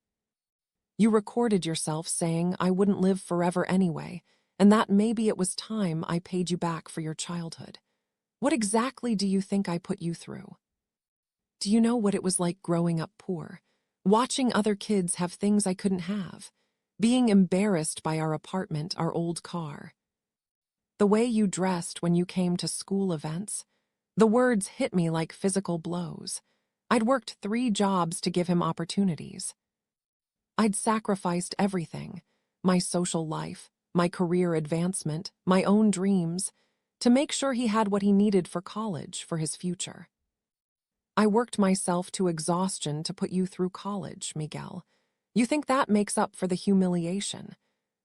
you recorded yourself saying I wouldn't live forever anyway, and that maybe it was time I paid you back for your childhood. What exactly do you think I put you through? Do you know what it was like growing up poor? Watching other kids have things I couldn't have. Being embarrassed by our apartment, our old car. The way you dressed when you came to school events. The words hit me like physical blows. I'd worked 3 jobs to give him opportunities. I'd sacrificed everything, my social life, my career advancement, my own dreams, to make sure he had what he needed for college, for his future. I worked myself to exhaustion to put you through college, Miguel. You think that makes up for the humiliation,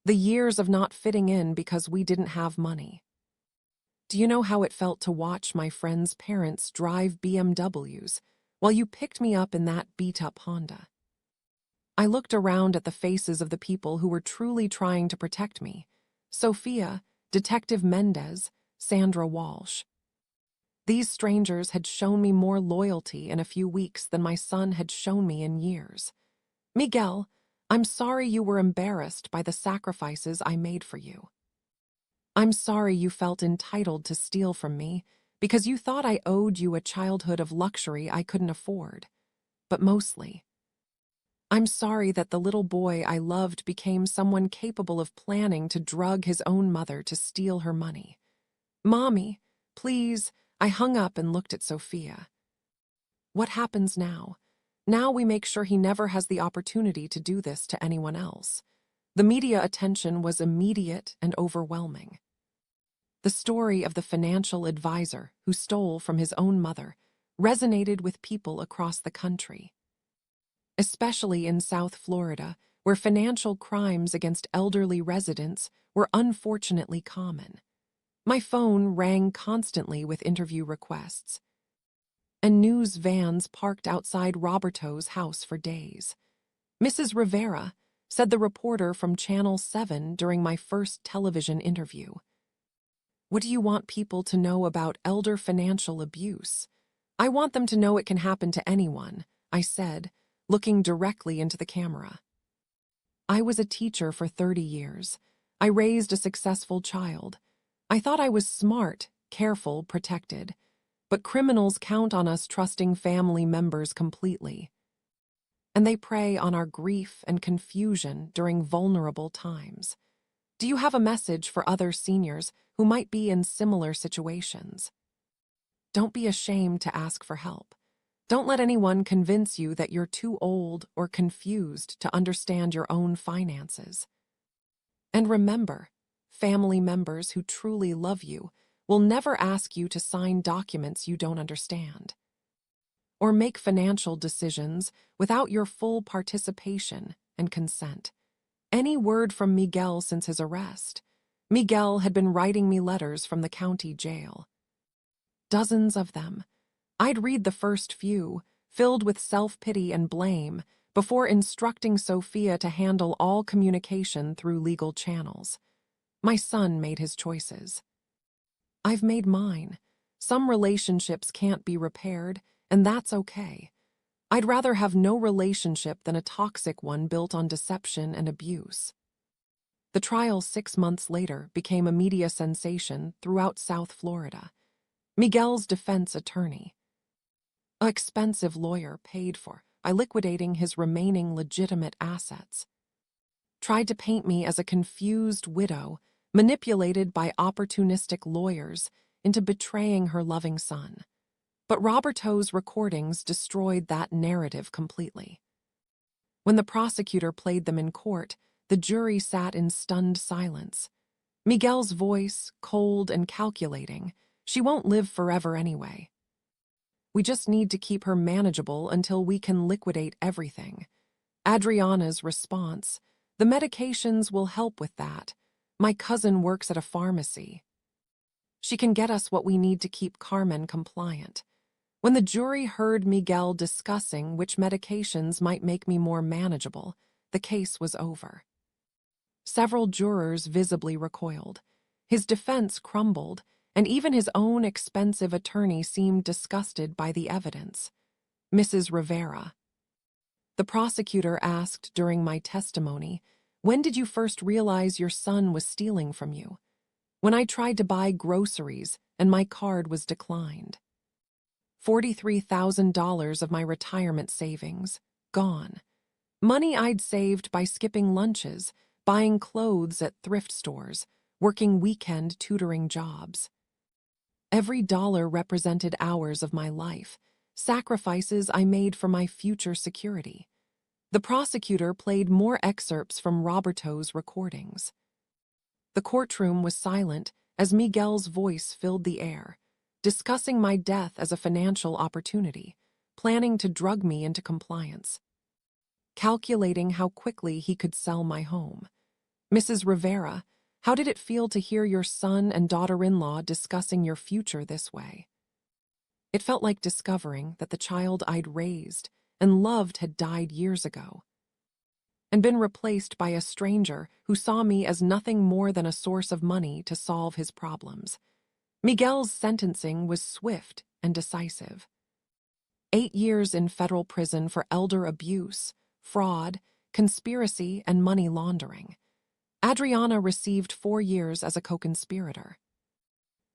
the years of not fitting in because we didn't have money? Do you know how it felt to watch my friends' parents drive BMWs while you picked me up in that beat-up Honda? I looked around at the faces of the people who were truly trying to protect me. Sophia, Detective Mendez, Sandra Walsh. These strangers had shown me more loyalty in a few weeks than my son had shown me in years. Miguel, I'm sorry you were embarrassed by the sacrifices I made for you. I'm sorry you felt entitled to steal from me because you thought I owed you a childhood of luxury I couldn't afford. But mostly, I'm sorry that the little boy I loved became someone capable of planning to drug his own mother to steal her money. Mommy, please, I hung up and looked at Sophia. What happens now? Now we make sure he never has the opportunity to do this to anyone else. The media attention was immediate and overwhelming. The story of the financial advisor who stole from his own mother resonated with people across the country. Especially in South Florida, where financial crimes against elderly residents were unfortunately common. My phone rang constantly with interview requests, and news vans parked outside Roberto's house for days. Mrs. Rivera, said the reporter from Channel 7 during my first television interview. What do you want people to know about elder financial abuse? I want them to know it can happen to anyone, I said, looking directly into the camera. I was a teacher for 30 years. I raised a successful child. I thought I was smart, careful, protected. But criminals count on us trusting family members completely. And they prey on our grief and confusion during vulnerable times. Do you have a message for other seniors who might be in similar situations? Don't be ashamed to ask for help. Don't let anyone convince you that you're too old or confused to understand your own finances. And remember, family members who truly love you will never ask you to sign documents you don't understand, or make financial decisions without your full participation and consent. Any word from Miguel since his arrest? Miguel had been writing me letters from the county jail. Dozens of them. I'd read the first few, filled with self-pity and blame, before instructing Sophia to handle all communication through legal channels. My son made his choices. I've made mine. Some relationships can't be repaired, and that's okay. I'd rather have no relationship than a toxic one built on deception and abuse. The trial 6 months later became a media sensation throughout South Florida. Miguel's defense attorney, an expensive lawyer paid for by liquidating his remaining legitimate assets, tried to paint me as a confused widow manipulated by opportunistic lawyers into betraying her loving son. But Roberto's recordings destroyed that narrative completely. When the prosecutor played them in court, the jury sat in stunned silence. Miguel's voice, cold and calculating, "She won't live forever anyway. We just need to keep her manageable until we can liquidate everything." Adriana's response, "The medications will help with that. My cousin works at a pharmacy. She can get us what we need to keep Carmen compliant." When the jury heard Miguel discussing which medications might make me more manageable, the case was over. Several jurors visibly recoiled. His defense crumbled, and even his own expensive attorney seemed disgusted by the evidence. "Mrs. Rivera," the prosecutor asked during my testimony, "when did you first realize your son was stealing from you?" "When I tried to buy groceries and my card was declined. $43,000 of my retirement savings, gone. Money I'd saved by skipping lunches, buying clothes at thrift stores, working weekend tutoring jobs. Every dollar represented hours of my life, sacrifices I made for my future security." The prosecutor played more excerpts from Roberto's recordings. The courtroom was silent as Miguel's voice filled the air, discussing my death as a financial opportunity, planning to drug me into compliance, calculating how quickly he could sell my home. "Mrs. Rivera, how did it feel to hear your son and daughter-in-law discussing your future this way?" It felt like discovering that the child I'd raised and loved had died years ago, and been replaced by a stranger who saw me as nothing more than a source of money to solve his problems. Miguel's sentencing was swift and decisive. 8 years in federal prison for elder abuse, fraud, conspiracy, and money laundering. Adriana received 4 years as a co-conspirator.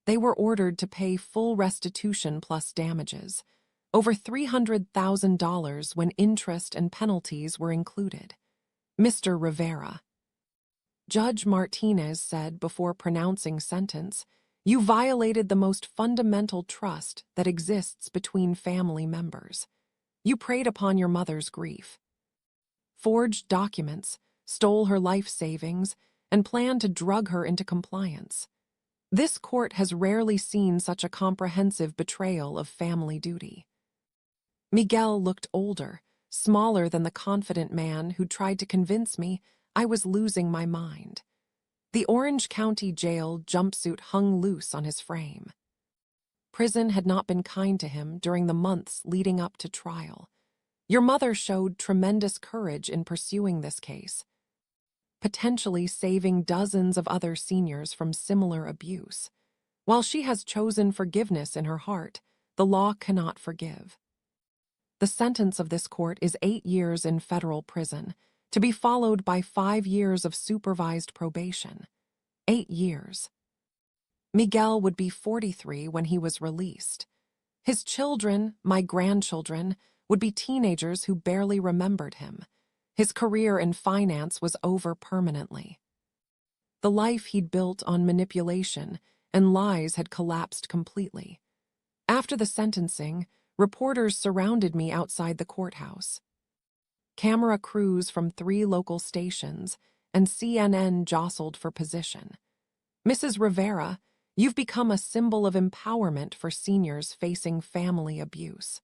They were ordered to pay full restitution plus damages, over $300,000 when interest and penalties were included. "Mr. Rivera," Judge Martinez said before pronouncing sentence, "You violated the most fundamental trust that exists between family members. You preyed upon your mother's grief, forged documents, stole her life savings, and planned to drug her into compliance. This court has rarely seen such a comprehensive betrayal of family duty." Miguel looked older, smaller than the confident man who tried to convince me I was losing my mind. The Orange County Jail jumpsuit hung loose on his frame. Prison had not been kind to him during the months leading up to trial. "Your mother showed tremendous courage in pursuing this case, potentially saving dozens of other seniors from similar abuse. While she has chosen forgiveness in her heart, the law cannot forgive." The sentence of this court is 8 years in federal prison, to be followed by 5 years of supervised probation. 8 years. Miguel would be 43 when he was released. His children, my grandchildren, would be teenagers who barely remembered him. His career in finance was over permanently. The life he'd built on manipulation and lies had collapsed completely. After the sentencing, reporters surrounded me outside the courthouse. Camera crews from 3 local stations and CNN jostled for position. "Mrs. Rivera, you've become a symbol of empowerment for seniors facing family abuse.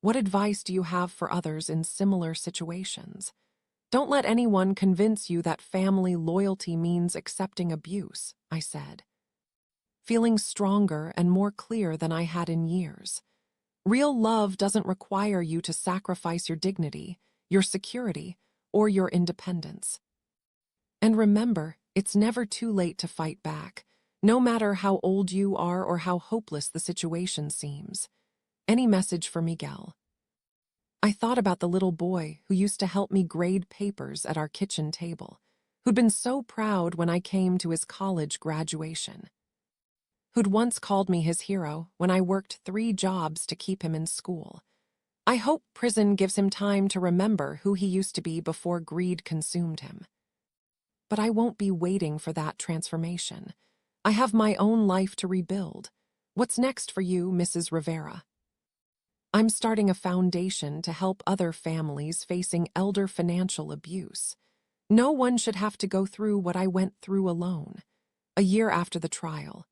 What advice do you have for others in similar situations? Don't let anyone convince you that family loyalty means accepting abuse," I said, feeling stronger and more clear than I had in years. Real love doesn't require you to sacrifice your dignity, your security, or your independence. And remember, it's never too late to fight back, no matter how old you are or how hopeless the situation seems. Any message for Miguel? I thought about the little boy who used to help me grade papers at our kitchen table, who'd been so proud when I came to his college graduation, who'd once called me his hero when I worked 3 jobs to keep him in school. I hope prison gives him time to remember who he used to be before greed consumed him. But I won't be waiting for that transformation. I have my own life to rebuild. What's next for you, Mrs. Rivera? I'm starting a foundation to help other families facing elder financial abuse. No one should have to go through what I went through alone. A year after the trial,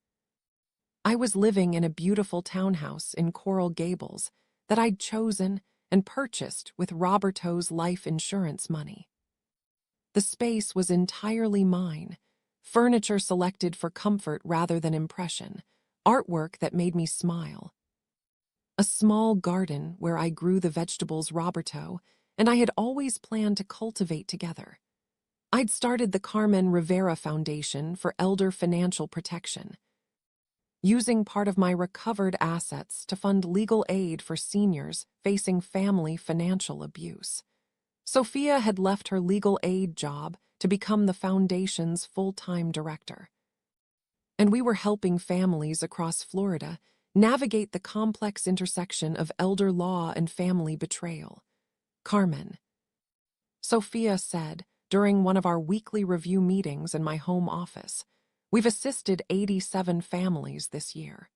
I was living in a beautiful townhouse in Coral Gables that I'd chosen and purchased with Roberto's life insurance money. The space was entirely mine, furniture selected for comfort rather than impression, artwork that made me smile. A small garden where I grew the vegetables Roberto and I had always planned to cultivate together. I'd started the Carmen Rivera Foundation for Elder Financial Protection, using part of my recovered assets to fund legal aid for seniors facing family financial abuse. Sophia had left her legal aid job to become the foundation's full-time director. And we were helping families across Florida navigate the complex intersection of elder law and family betrayal. Carmen, Sophia said during one of our weekly review meetings in my home office, we've assisted 87 families this year.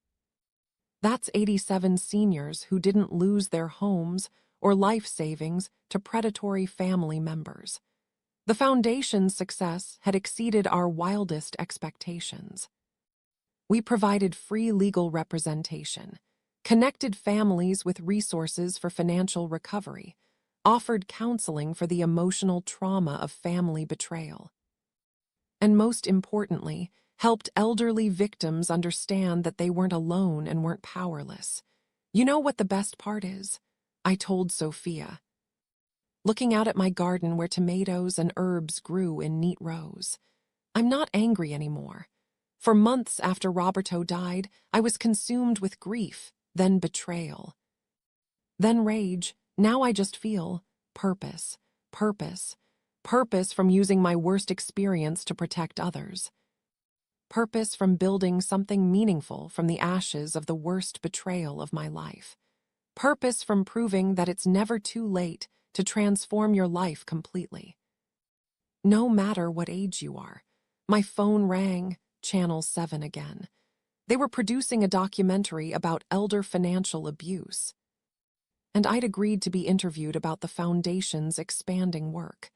That's 87 seniors who didn't lose their homes or life savings to predatory family members. The foundation's success had exceeded our wildest expectations. We provided free legal representation, connected families with resources for financial recovery, offered counseling for the emotional trauma of family betrayal, and most importantly, helped elderly victims understand that they weren't alone and weren't powerless. You know what the best part is? I told Sophia, looking out at my garden where tomatoes and herbs grew in neat rows. I'm not angry anymore. For months after Roberto died, I was consumed with grief, then betrayal, then rage. Now I just feel purpose, purpose, purpose from using my worst experience to protect others. Purpose from building something meaningful from the ashes of the worst betrayal of my life. Purpose from proving that it's never too late to transform your life completely. No matter what age you are. My phone rang, Channel 7 again. They were producing a documentary about elder financial abuse, and I'd agreed to be interviewed about the foundation's expanding work.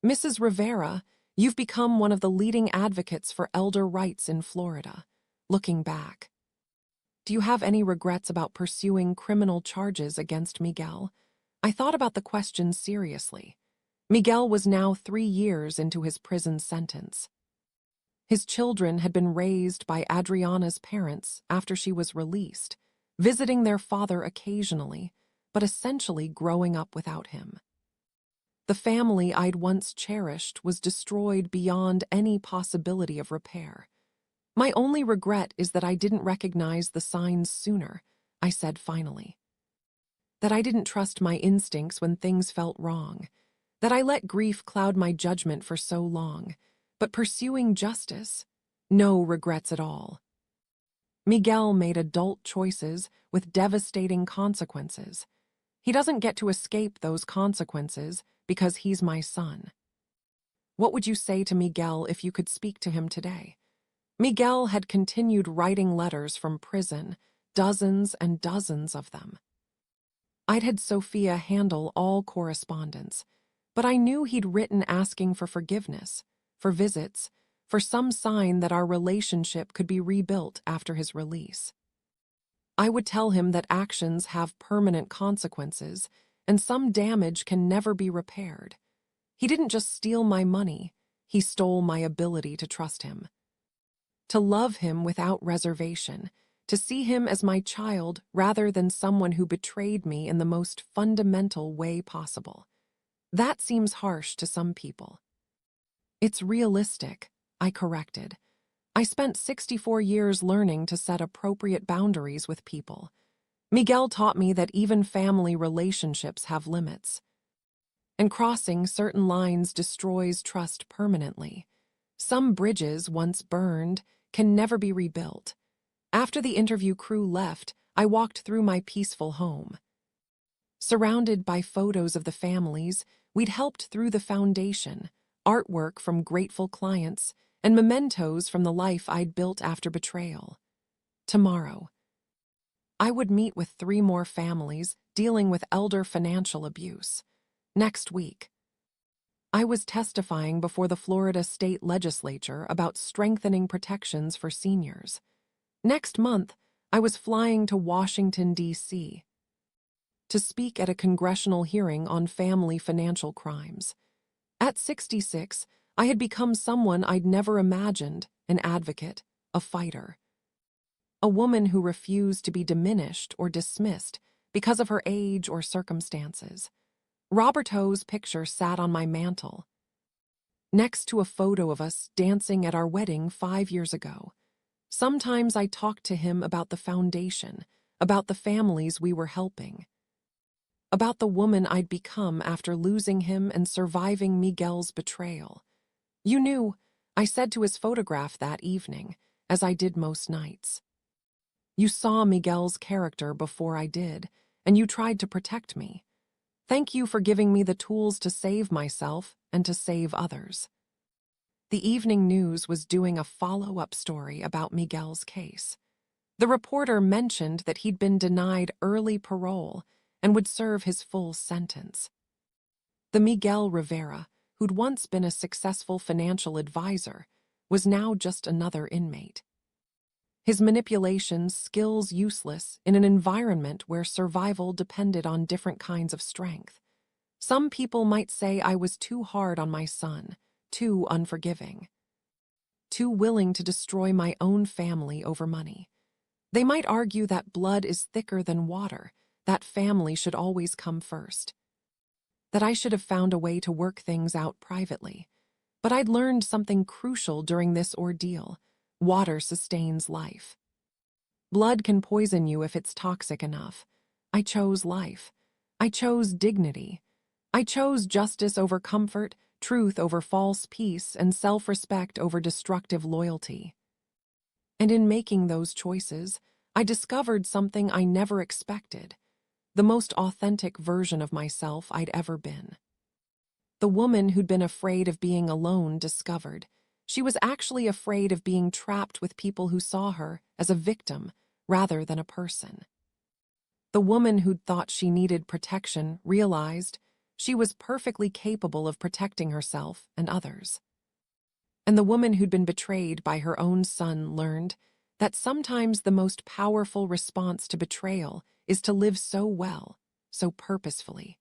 Mrs. Rivera, you've become one of the leading advocates for elder rights in Florida. Looking back, do you have any regrets about pursuing criminal charges against Miguel? I thought about the question seriously. Miguel was now 3 years into his prison sentence. His children had been raised by Adriana's parents after she was released, visiting their father occasionally, but essentially growing up without him. The family I'd once cherished was destroyed beyond any possibility of repair. My only regret is that I didn't recognize the signs sooner, I said finally. That I didn't trust my instincts when things felt wrong. That I let grief cloud my judgment for so long. But pursuing justice, no regrets at all. Miguel made adult choices with devastating consequences. He doesn't get to escape those consequences because he's my son. What would you say to Miguel if you could speak to him today? Miguel had continued writing letters from prison, dozens and dozens of them. I'd had Sophia handle all correspondence, but I knew he'd written asking for forgiveness, for visits, for some sign that our relationship could be rebuilt after his release. I would tell him that actions have permanent consequences and some damage can never be repaired. He didn't just steal my money, he stole my ability to trust him. To love him without reservation, to see him as my child rather than someone who betrayed me in the most fundamental way possible. That seems harsh to some people. It's realistic, I corrected. I spent 64 years learning to set appropriate boundaries with people. Miguel taught me that even family relationships have limits. and crossing certain lines destroys trust permanently. Some bridges, once burned, can never be rebuilt. After the interview crew left, I walked through my peaceful home. Surrounded by photos of the families, we'd helped through the foundation, artwork from grateful clients, and mementos from the life I'd built after betrayal. Tomorrow, I would meet with 3 more families dealing with elder financial abuse. Next week, I was testifying before the Florida State Legislature about strengthening protections for seniors. Next month, I was flying to Washington, D.C. to speak at a congressional hearing on family financial crimes. At 66, I had become someone I'd never imagined, an advocate, a fighter. A woman who refused to be diminished or dismissed because of her age or circumstances. Roberto's picture sat on my mantle, next to a photo of us dancing at our wedding 5 years ago. Sometimes I talked to him about the foundation, about the families we were helping, about the woman I'd become after losing him and surviving Miguel's betrayal. "You knew," I said to his photograph that evening, as I did most nights. "You saw Miguel's character before I did, and you tried to protect me. Thank you for giving me the tools to save myself and to save others." The evening news was doing a follow-up story about Miguel's case. The reporter mentioned that he'd been denied early parole and would serve his full sentence. The Miguel Rivera, who'd once been a successful financial advisor, was now just another inmate. His manipulation skills useless in an environment where survival depended on different kinds of strength. Some people might say I was too hard on my son, too unforgiving, too willing to destroy my own family over money. They might argue that blood is thicker than water, that family should always come first, that I should have found a way to work things out privately. But I'd learned something crucial during this ordeal. Water sustains life. Blood can poison you if it's toxic enough. I chose life. I chose dignity. I chose justice over comfort, truth over false peace, and self-respect over destructive loyalty. And in making those choices, I discovered something I never expected, the most authentic version of myself I'd ever been. The woman who'd been afraid of being alone discovered she was actually afraid of being trapped with people who saw her as a victim rather than a person. The woman who'd thought she needed protection realized she was perfectly capable of protecting herself and others. And the woman who'd been betrayed by her own son learned that sometimes the most powerful response to betrayal is to live so well, so purposefully,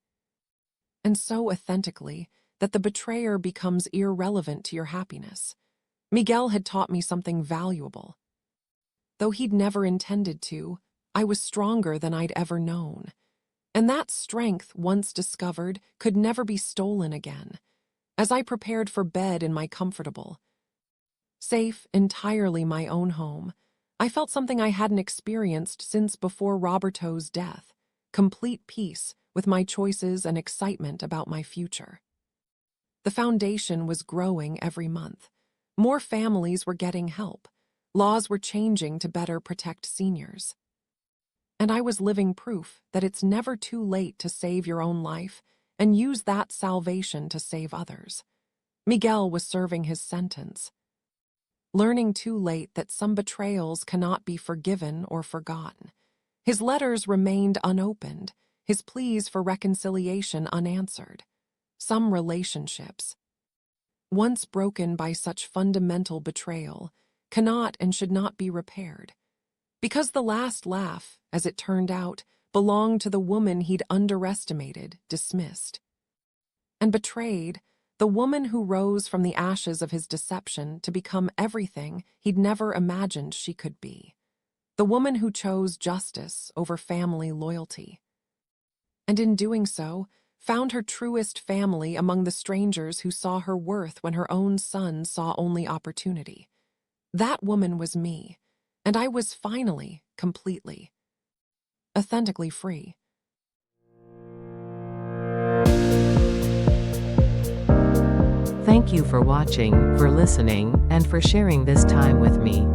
and so authentically that the betrayer becomes irrelevant to your happiness. Miguel had taught me something valuable. Though he'd never intended to, I was stronger than I'd ever known. And that strength, once discovered, could never be stolen again. As I prepared for bed in my comfortable, safe, entirely my own home, I felt something I hadn't experienced since before Roberto's death, complete peace with my choices and excitement about my future. The foundation was growing every month. More families were getting help. Laws were changing to better protect seniors. And I was living proof that it's never too late to save your own life and use that salvation to save others. Miguel was serving his sentence, learning too late that some betrayals cannot be forgiven or forgotten. His letters remained unopened, his pleas for reconciliation unanswered. Some relationships, once broken by such fundamental betrayal, cannot and should not be repaired. Because the last laugh, as it turned out, belonged to the woman he'd underestimated, dismissed, and betrayed, the woman who rose from the ashes of his deception to become everything he'd never imagined she could be. The woman who chose justice over family loyalty. And in doing so, found her truest family among the strangers who saw her worth when her own son saw only opportunity. That woman was me, and I was finally, completely, authentically free. Thank you for watching, for listening, and for sharing this time with me.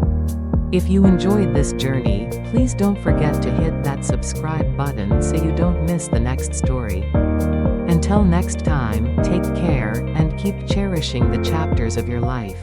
If you enjoyed this journey, please don't forget to hit that subscribe button so you don't miss the next story. Until next time, take care, and keep cherishing the chapters of your life.